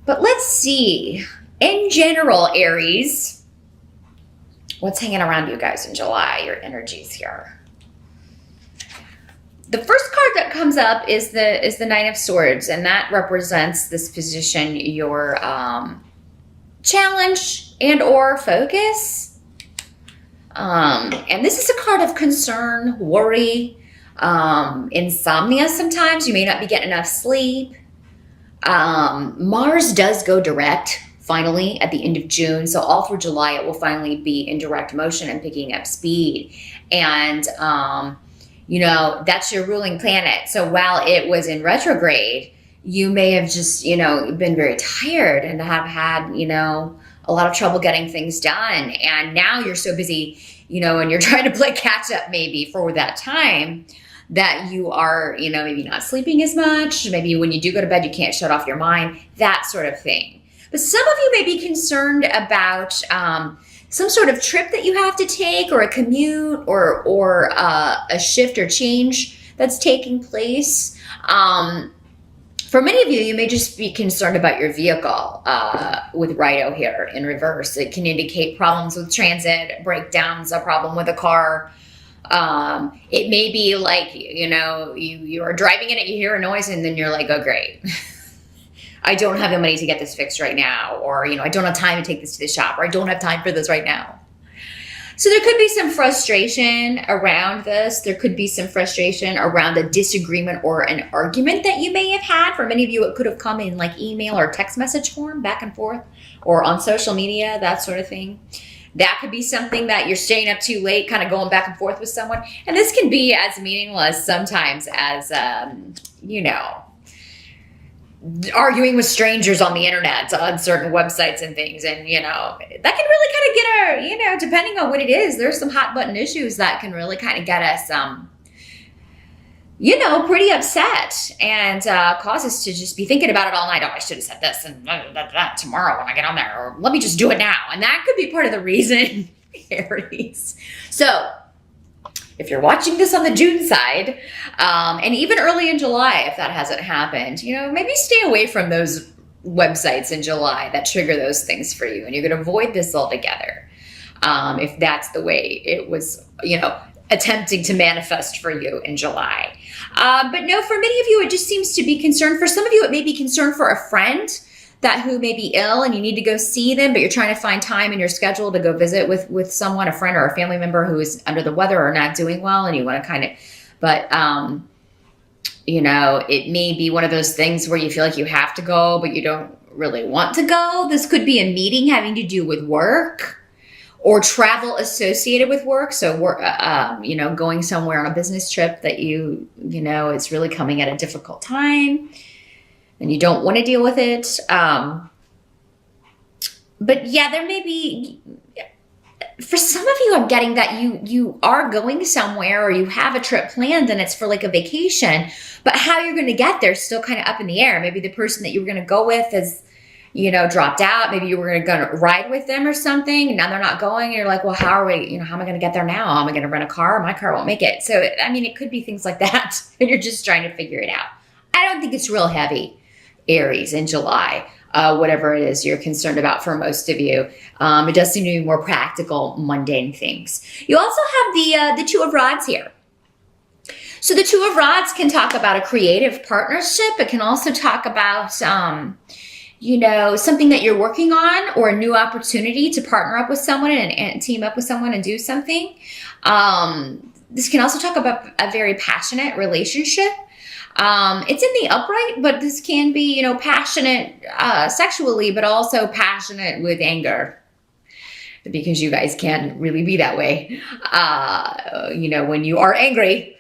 But let's see. In general, Aries, what's hanging around you guys in July? Your energies here. The first card that comes up is the Nine of Swords, and that represents this position, your challenge and or focus. And this is a card of concern, worry, insomnia sometimes. You may not be getting enough sleep. Mars does go direct finally at the end of June. So all through July, it will finally be in direct motion and picking up speed. And, you know, that's your ruling planet. So while it was in retrograde, you may have just, you know, been very tired and have had, you know, a lot of trouble getting things done. And now you're so busy, you know, and you're trying to play catch up maybe for that time that you are, you know, maybe not sleeping as much. Maybe when you do go to bed, you can't shut off your mind, that sort of thing. But some of you may be concerned about some sort of trip that you have to take, or a commute, or a shift or change that's taking place. For many of you, you may just be concerned about your vehicle with Righto here in reverse. It can indicate problems with transit, breakdowns, a problem with a car. It may be like, you know, you are driving in it, you hear a noise, and then you're like, oh, great. I don't have the money to get this fixed right now. Or, you know, I don't have time to take this to the shop, or I don't have time for this right now. So there could be some frustration around this. There could be some frustration around a disagreement or an argument that you may have had. For many of you, it could have come in like email or text message form, back and forth, or on social media, that sort of thing. That could be something that you're staying up too late, kind of going back and forth with someone. And this can be as meaningless sometimes as, you know, arguing with strangers on the internet, on certain websites and things. And, you know, that can really kind of get our, you know, depending on what it is, there's some hot button issues that can really kind of get us, you know, pretty upset, and cause us to just be thinking about it all night. Oh, I should have said this and that tomorrow when I get on there, or let me just do it now. And that could be part of the reason, Aries. So if you're watching this on the June side, and even early in July, if that hasn't happened, you know, maybe stay away from those websites in July that trigger those things for you. And you're going to avoid this altogether. If that's the way it was, you know, attempting to manifest for you in July. But no, for many of you, it just seems to be concern. For some of you, it may be concern for a friend who may be ill and you need to go see them, but you're trying to find time in your schedule to go visit with someone, a friend or a family member who is under the weather or not doing well, and you want to kind of, but, you know, it may be one of those things where you feel like you have to go, but you don't really want to go. This could be a meeting having to do with work or travel associated with work. So, you know, going somewhere on a business trip that you know, it's really coming at a difficult time, and you don't want to deal with it. But yeah, there may be, for some of you, I'm getting that you are going somewhere, or you have a trip planned and it's for like a vacation, but how you're going to get there is still kind of up in the air. Maybe the person that you were going to go with has, you know, dropped out. Maybe you were going to ride with them or something, and now they're not going. And you're like, well, how are we, you know, how am I going to get there now? Am I going to rent a car? My car won't make it. So, I mean, it could be things like that. And you're just trying to figure it out. I don't think it's real heavy, Aries, in July, whatever it is you're concerned about for most of you. It does seem to be more practical, mundane things. You also have the Two of Rods here. So the Two of Rods can talk about a creative partnership. It can also talk about, you know, something that you're working on, or a new opportunity to partner up with someone and team up with someone and do something. This can also talk about a very passionate relationship. It's in the upright, but this can be, you know, passionate sexually, but also passionate with anger, because you guys can really be that way, you know, when you are angry.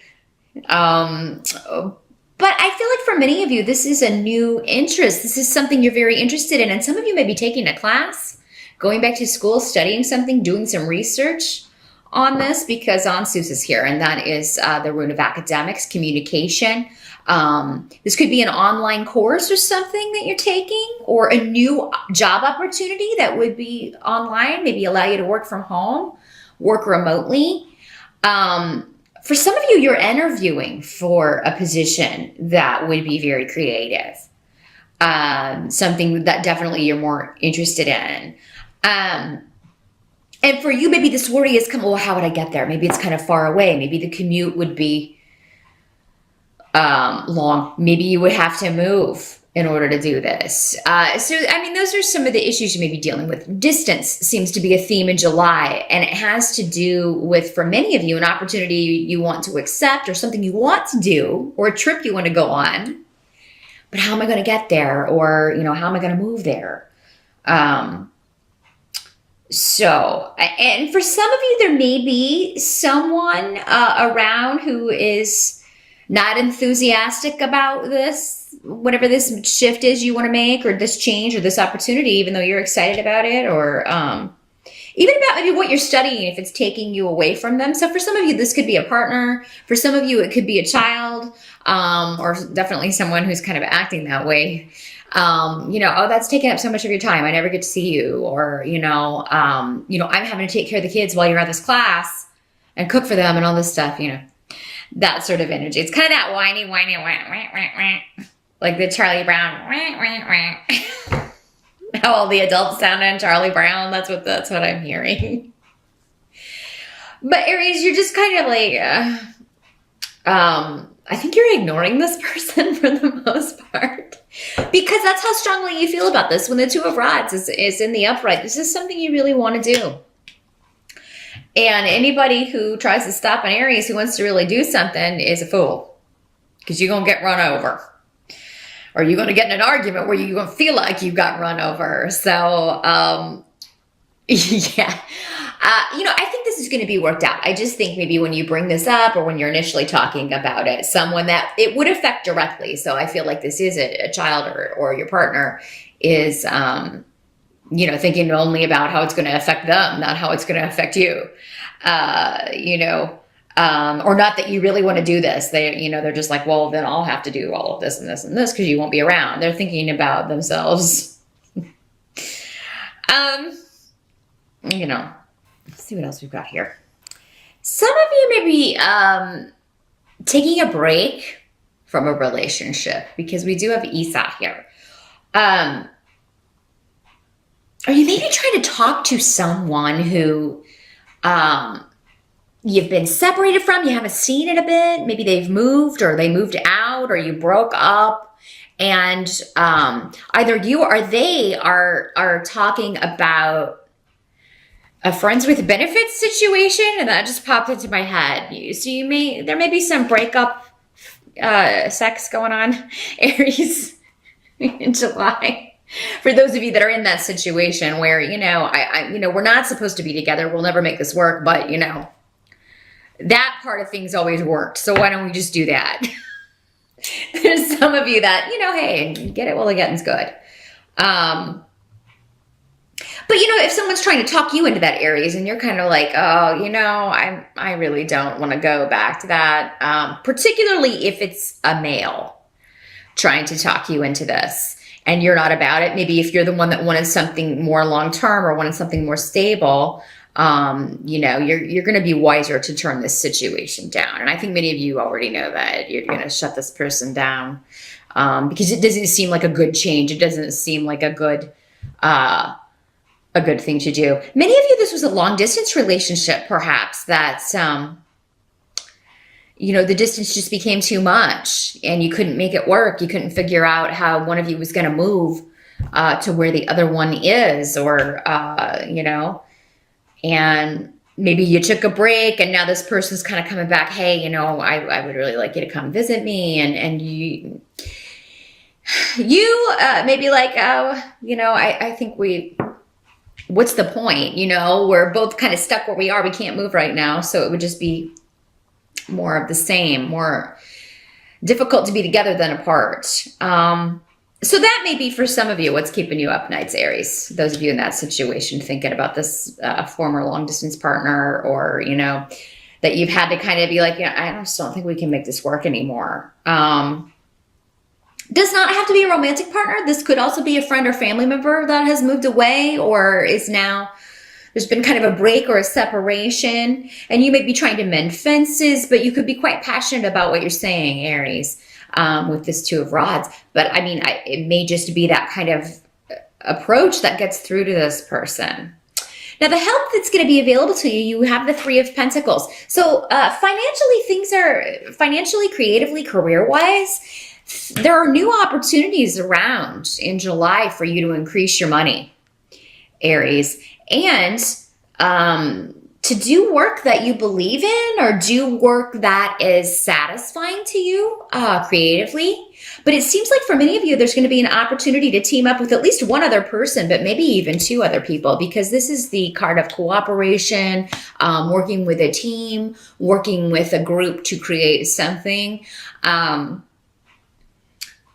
But I feel like for many of you, this is a new interest. This is something you're very interested in. And some of you may be taking a class, going back to school, studying something, doing some research on this, because Ansus is here, and that is the rune of academics, communication. This could be an online course or something that you're taking, or a new job opportunity that would be online, maybe allow you to work from home, work remotely. For some of you, you're interviewing for a position that would be very creative. something that definitely you're more interested in. And for you, maybe this worry is well, how would I get there? Maybe it's kind of far away. Maybe the commute would be long. Maybe you would have to move in order to do this. So, I mean, those are some of the issues you may be dealing with. Distance seems to be a theme in July, and it has to do with, for many of you, an opportunity you want to accept or something you want to do or a trip you want to go on. But how am I going to get there? Or, how am I going to move there? So, and for some of you, there may be someone around who is not enthusiastic about this, whatever this shift is you want to make, or this change or this opportunity, even though you're excited about it, or even about maybe what you're studying, if it's taking you away from them. So for some of you, this could be a partner. For some of you, it could be a child, or definitely someone who's kind of acting that way. Oh, that's taking up so much of your time. I never get to see you. Or, I'm having to take care of the kids while you're at this class and cook for them and all this stuff, that sort of energy. It's kind of that whiny, like the Charlie Brown, how all the adults sound on Charlie Brown. That's what I'm hearing. But Aries, you're just kind of like, I think you're ignoring this person for the most part, because that's how strongly you feel about this. When the Two of Rods is in the upright, this is something you really want to do. And anybody who tries to stop an Aries who wants to really do something is a fool, because you're going to get run over, or you're going to get in an argument where you're going to feel like you got run over. So, yeah. I think this is going to be worked out. I just think maybe when you bring this up, or when you're initially talking about it, someone that it would affect directly. So I feel like this is a child or your partner is, thinking only about how it's going to affect them, not how it's going to affect you, or not that you really want to do this. They're just like, well, then I'll have to do all of this and this and this because you won't be around. They're thinking about themselves. Let's see what else we've got here. Some of you may be taking a break from a relationship, because we do have Esau here. Or you may be trying to talk to someone who you've been separated from, you haven't seen in a bit. Maybe they've moved, or they moved out, or you broke up. And either you or they are talking about a friends with benefits situation, and that just popped into my head. So there may be some breakup sex going on, Aries, in July. For those of you that are in that situation where, we're not supposed to be together, we'll never make this work, but that part of things always worked. So why don't we just do that? There's some of you that, hey, get it while the getting's good. But, if someone's trying to talk you into that, Aries, and you're kind of like, oh, I really don't want to go back to that, particularly if it's a male trying to talk you into this and you're not about it. Maybe if you're the one that wanted something more long-term or wanted something more stable, you're going to be wiser to turn this situation down. And I think many of you already know that you're going to shut this person down because it doesn't seem like a good change. It doesn't seem like a good thing to do. Many of you, this was a long distance relationship, perhaps, that, the distance just became too much and you couldn't make it work. You couldn't figure out how one of you was going to move to where the other one is, or, and maybe you took a break and now this person's kind of coming back. Hey, I would really like you to come visit me. And you may be like, oh, I think what's the point? We're both kind of stuck where we are. We can't move right now. So it would just be more of the same, more difficult to be together than apart. So that may be for some of you what's keeping you up nights, Aries. Those of you in that situation thinking about this former long distance partner, or, that you've had to kind of be like, I just don't think we can make this work anymore. Does not have to be a romantic partner. This could also be a friend or family member that has moved away, or is now, there's been kind of a break or a separation, and you may be trying to mend fences, but you could be quite passionate about what you're saying, Aries. with this Two of Rods. But I mean, it may just be that kind of approach that gets through to this person. Now, the help that's going to be available to you, you have the Three of Pentacles. So financially, things are financially, creatively, career-wise, there are new opportunities around in July for you to increase your money, Aries. And to do work that you believe in or do work that is satisfying to you creatively. But it seems like for many of you, there's going to be an opportunity to team up with at least one other person, but maybe even two other people, because this is the card of cooperation, working with a team, working with a group to create something.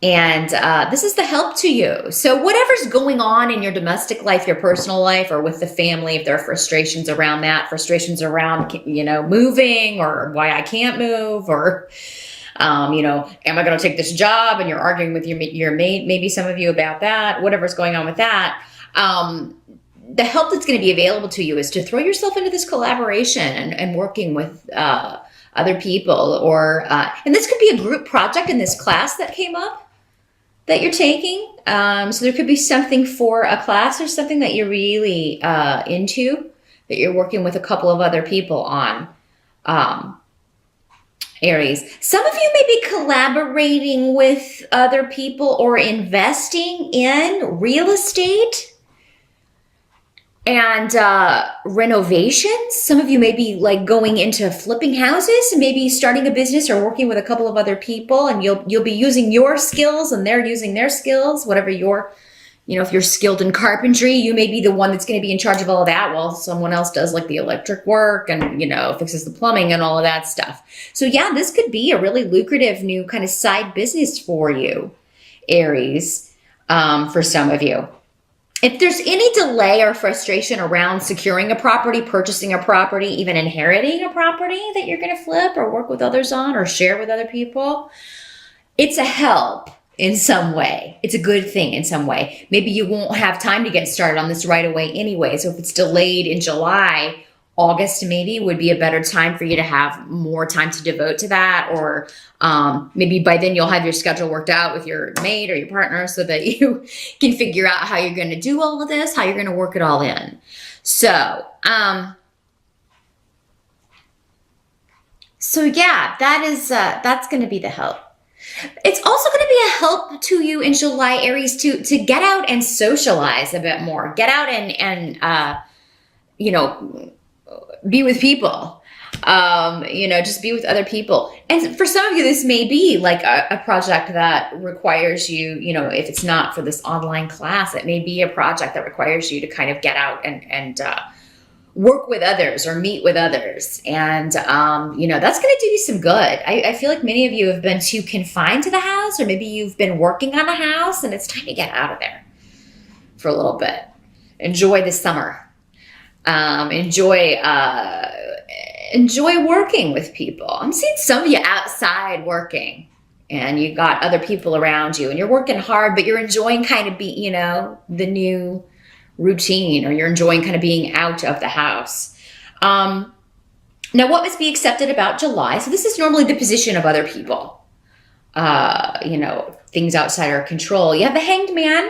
This is the help to you. So whatever's going on in your domestic life, your personal life, or with the family, if there are frustrations around that, frustrations around, you know, moving or why I can't move, or, you know, am I going to take this job? And you're arguing with your mate, maybe some of you about that, whatever's going on with that. The help that's going to be available to you is to throw yourself into this collaboration and working with other people, or, and this could be a group project in this class that came up that you're taking. So there could be something for a class or something that you're really into, that you're working with a couple of other people on, Aries. Some of you may be collaborating with other people or investing in real estate and renovations. Some of you may be like going into flipping houses and maybe starting a business or working with a couple of other people, and you'll be using your skills and they're using their skills, whatever your, you know, if you're skilled in carpentry, you may be the one that's going to be in charge of all of that while someone else does like the electric work and, you know, fixes the plumbing and all of that stuff. So yeah, this could be a really lucrative new kind of side business for you, Aries, for some of you. If there's any delay or frustration around securing a property, purchasing a property, even inheriting a property that you're going to flip or work with others on or share with other people, it's a help in some way. It's a good thing in some way. Maybe you won't have time to get started on this right away anyway. So if it's delayed in July, August maybe would be a better time for you to have more time to devote to that. Or maybe by then you'll have your schedule worked out with your mate or your partner so that you can figure out how you're going to do all of this, how you're going to work it all in. So yeah, that's going to be the help. It's also going to be a help to you in July, Aries, to get out and socialize a bit more. Get out and you know, be with people, you know, just be with other people. And for some of you, this may be like a project that requires you, you know, if it's not for this online class, it may be a project that requires you to kind of get out and work with others or meet with others. And, you know, that's going to do you some good. I feel like many of you have been too confined to the house, or maybe you've been working on the house and it's time to get out of there for a little bit. Enjoy the summer. Enjoy working with people. I'm seeing some of you outside working and you got other people around you and you're working hard, but you're enjoying kind of you know, the new routine, or you're enjoying kind of being out of the house. Now, what must be accepted about July? So this is normally the position of other people, you know, things outside our control. You have the Hanged Man.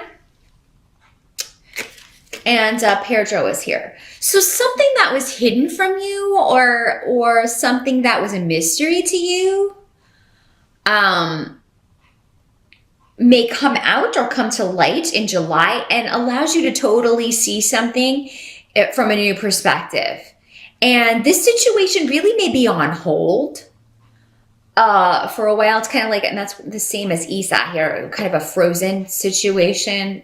And Pedro is here. So something that was hidden from you, or something that was a mystery to you, may come out or come to light in July and allows you to totally see something from a new perspective. And this situation really may be on hold for a while. It's kind of like, and that's the same as Isa here, kind of a frozen situation.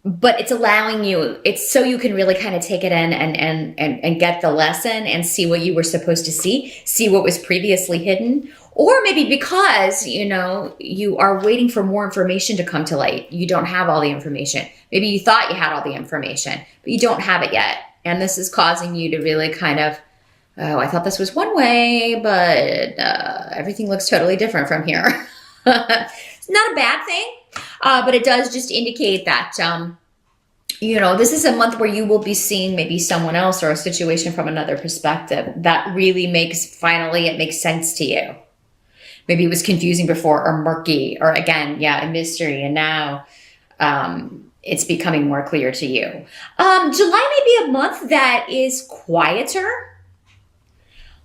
But it's allowing you, it's so you can really kind of take it in and get the lesson and see what you were supposed to see what was previously hidden. Or maybe because, you know, you are waiting for more information to come to light. You don't have all the information. Maybe you thought you had all the information, but you don't have it yet. And this is causing you to really kind of, oh, I thought this was one way, but everything looks totally different from here. It's not a bad thing. But it does just indicate that, you know, this is a month where you will be seeing maybe someone else or a situation from another perspective that really finally it makes sense to you. maybe it was confusing before or murky, or again, yeah, a mystery. And now it's becoming more clear to you. July may be a month that is quieter.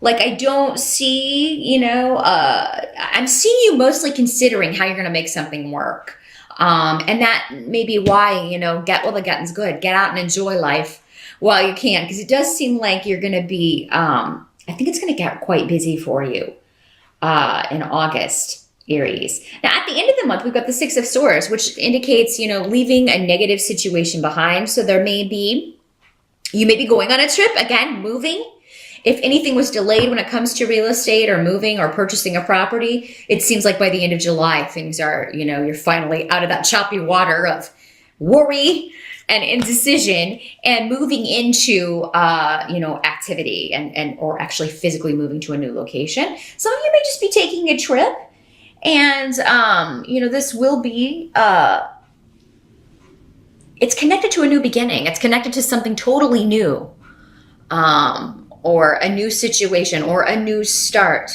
Like, I don't see, you know, I'm seeing you mostly considering how you're going to make something work. And that may be why, you know, get while the getting's good. Get out and enjoy life while you can. Because it does seem like you're going to be, I think it's going to get quite busy for you in August, Aries. Now, at the end of the month, we've got the Six of Swords, which indicates, you know, leaving a negative situation behind. So you may be going on a trip, again, moving. If anything was delayed when it comes to real estate or moving or purchasing a property, it seems like by the end of July, things are, you know, you're finally out of that choppy water of worry and indecision and moving into, you know, activity or actually physically moving to a new location. Some of you may just be taking a trip, and, you know, this will be, it's connected to a new beginning. It's connected to something totally new. Or a new situation or a new start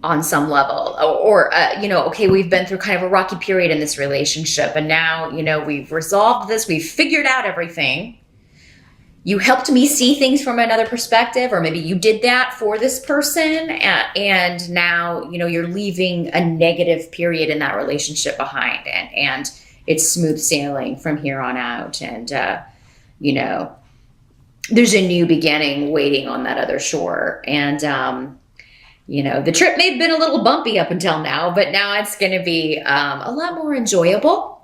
on some level, or you know, okay, we've been through kind of a rocky period in this relationship, and now, you know, we've resolved this, we've figured out everything. You helped me see things from another perspective, or maybe you did that for this person, and now, you know, you're leaving a negative period in that relationship behind, and it's smooth sailing from here on out, and you know, there's a new beginning waiting on that other shore. And, you know, the trip may have been a little bumpy up until now, but now it's going to be a lot more enjoyable,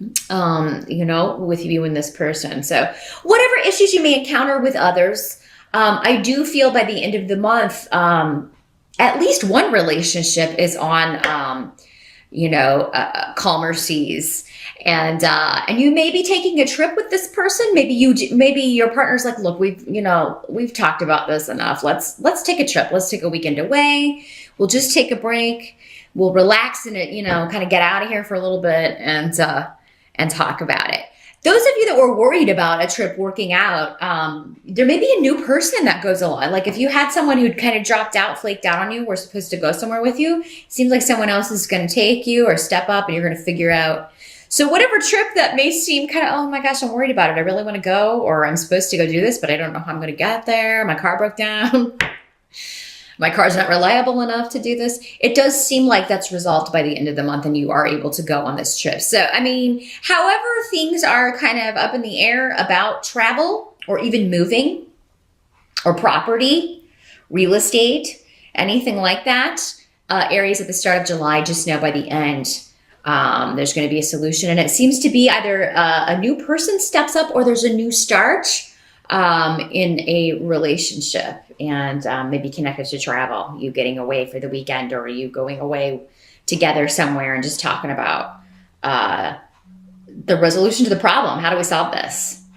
you know, with you and this person. So whatever issues you may encounter with others, I do feel by the end of the month, at least one relationship is on, you know, calmer seas. And you may be taking a trip with this person. Maybe your partner's like, look, we've talked about this enough. Let's take a trip. Let's take a weekend away. We'll just take a break. We'll relax and, you know, kind of get out of here for a little bit and talk about it. Those of you that were worried about a trip working out, there may be a new person that goes along. Like if you had someone who'd kind of dropped out, flaked out on you, were supposed to go somewhere with you, it seems like someone else is going to take you or step up and you're going to figure out. So whatever trip that may seem kind of, oh my gosh, I'm worried about it. I really want to go, or I'm supposed to go do this, but I don't know how I'm going to get there. My car broke down. My car's not reliable enough to do this. It does seem like that's resolved by the end of the month and you are able to go on this trip. So, I mean, however things are kind of up in the air about travel or even moving or property, real estate, anything like that, Aries at the start of July, just know by the end, there's going to be a solution. And it seems to be either a new person steps up or there's a new start in a relationship, and maybe connected to travel, you getting away for the weekend or you going away together somewhere and just talking about the resolution to the problem. How do we solve this?